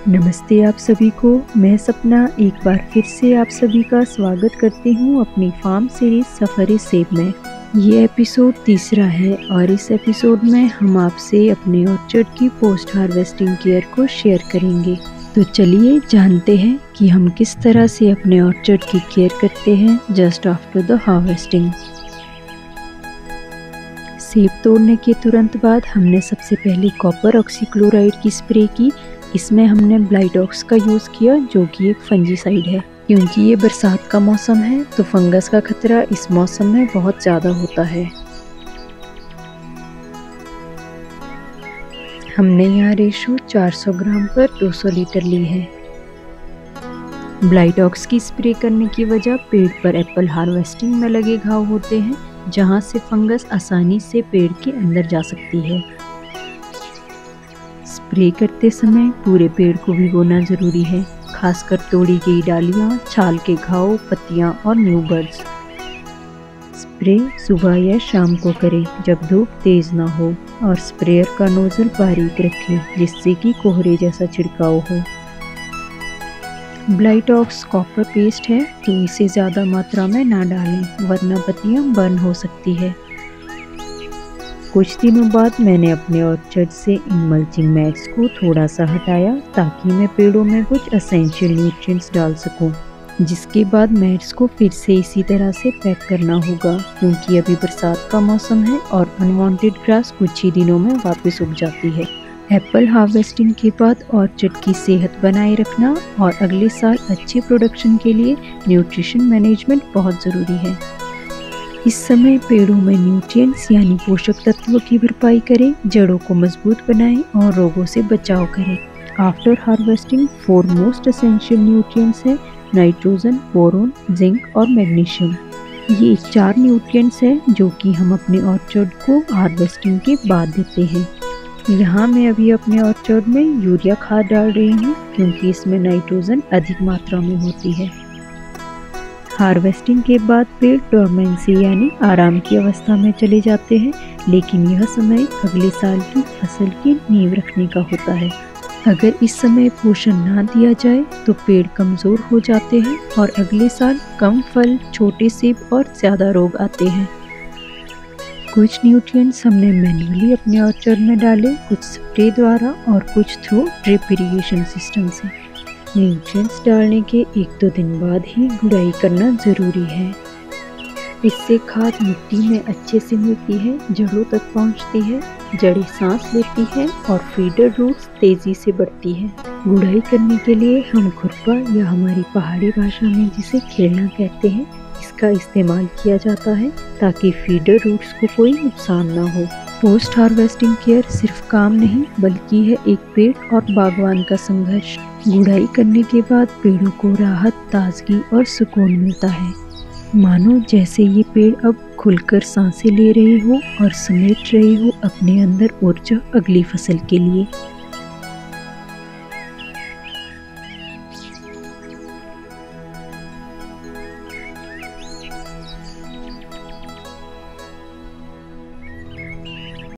नमस्ते आप सभी को। मैं सपना एक बार फिर से आप सभी का स्वागत करती हूँ अपनी फार्म सीरीज सफर सेब में। ये एपिसोड तीसरा है और इस एपिसोड में हम आपसे अपने ऑर्चर्ड की पोस्ट हार्वेस्टिंग केयर को शेयर करेंगे। तो चलिए जानते हैं कि हम किस तरह से अपने ऑर्चर्ड की केयर करते हैं जस्ट आफ्टर द हार्वेस्टिंग। सेब तोड़ने के तुरंत बाद हमने सबसे पहले कॉपर ऑक्सीक्लोराइड की स्प्रे की। इसमें हमने ब्लाइटॉक्स का यूज़ किया जो कि एक फंजीसाइड है। क्योंकि ये बरसात का मौसम है तो फंगस का खतरा इस मौसम में बहुत ज़्यादा होता है। हमने यहाँ रेशो 400 ग्राम पर 200 लीटर ली है। ब्लाइटॉक्स की स्प्रे करने की वजह पेड़ पर एप्पल हार्वेस्टिंग में लगे घाव होते हैं, जहाँ से फंगस आसानी से पेड़ के अंदर जा सकती है। स्प्रे करते समय पूरे पेड़ को भिगोना जरूरी है, खासकर तोड़ी गई डालियाँ, छाल के घाव, पत्तियाँ और न्यू बर्ड्स। स्प्रे सुबह या शाम को करें जब धूप तेज ना हो और स्प्रेयर का नोजल बारीक रखें जिससे कि कोहरे जैसा छिड़काव हो। ब्लाइटॉक्स कॉपर पेस्ट है तो इसे ज़्यादा मात्रा में ना डालें वरना पत्तियाँ बर्न हो सकती है। कुछ दिनों बाद मैंने अपने ऑर्चर्ड से इन मल्चिंग मैट्स को थोड़ा सा हटाया ताकि मैं पेड़ों में कुछ एसेंशियल न्यूट्रिएंट्स डाल सकूं। जिसके बाद मैट्स को फिर से इसी तरह से पैक करना होगा क्योंकि अभी बरसात का मौसम है और अनवांटेड ग्रास कुछ ही दिनों में वापस उग जाती है। एप्पल हार्वेस्टिंग के बाद ऑर्चर्ड की सेहत बनाए रखना और अगले साल अच्छे प्रोडक्शन के लिए न्यूट्रिशन मैनेजमेंट बहुत ज़रूरी है। इस समय पेड़ों में न्यूट्रिएंट्स यानी पोषक तत्वों की भरपाई करें, जड़ों को मजबूत बनाएं और रोगों से बचाव करें। After harvesting 4 most essential nutrients हैं नाइट्रोजन, बोरोन, जिंक और मैग्नीशियम। ये 4 न्यूट्रिएंट्स हैं जो कि हम अपने ऑर्चर्ड को हार्वेस्टिंग के बाद देते हैं। यहाँ मैं अभी अपने ऑर्चर्ड में यूरिया खाद डाल रही हूँ क्योंकि इसमें नाइट्रोजन अधिक मात्रा में होती है। हार्वेस्टिंग के बाद पेड़ डोरमेंसी यानी आराम की अवस्था में चले जाते हैं, लेकिन यह समय अगले साल की फसल की नींव रखने का होता है। अगर इस समय पोषण ना दिया जाए तो पेड़ कमज़ोर हो जाते हैं और अगले साल कम फल, छोटे सेब और ज़्यादा रोग आते हैं। कुछ न्यूट्रिएंट्स हमने मैन्युअली अपने ऑर्चर्ड में डाले, कुछ स्प्रे द्वारा और कुछ थ्रू ड्रिप इरिगेशन सिस्टम से। न्यूट्रिएंट्स डालने के 1-2 दिन बाद ही गुड़ाई करना ज़रूरी है। इससे खाद मिट्टी में अच्छे से मिलती है, जड़ों तक पहुंचती है, जड़ें सांस लेती हैं और फीडर रूट्स तेज़ी से बढ़ती है। गुड़ाई करने के लिए हम खुरपा या हमारी पहाड़ी भाषा में जिसे खेलना कहते हैं, इसका इस्तेमाल किया जाता है ताकि फीडर रूट्स को कोई नुकसान ना हो। पोस्ट हार्वेस्टिंग केयर सिर्फ काम नहीं बल्कि है एक पेड़ और बागवान का संघर्ष। गुड़ाई करने के बाद पेड़ों को राहत, ताजगी और सुकून मिलता है, मानो जैसे ये पेड़ अब खुलकर सांसें ले रहे हो और समेट रहे हो अपने अंदर ऊर्जा अगली फसल के लिए।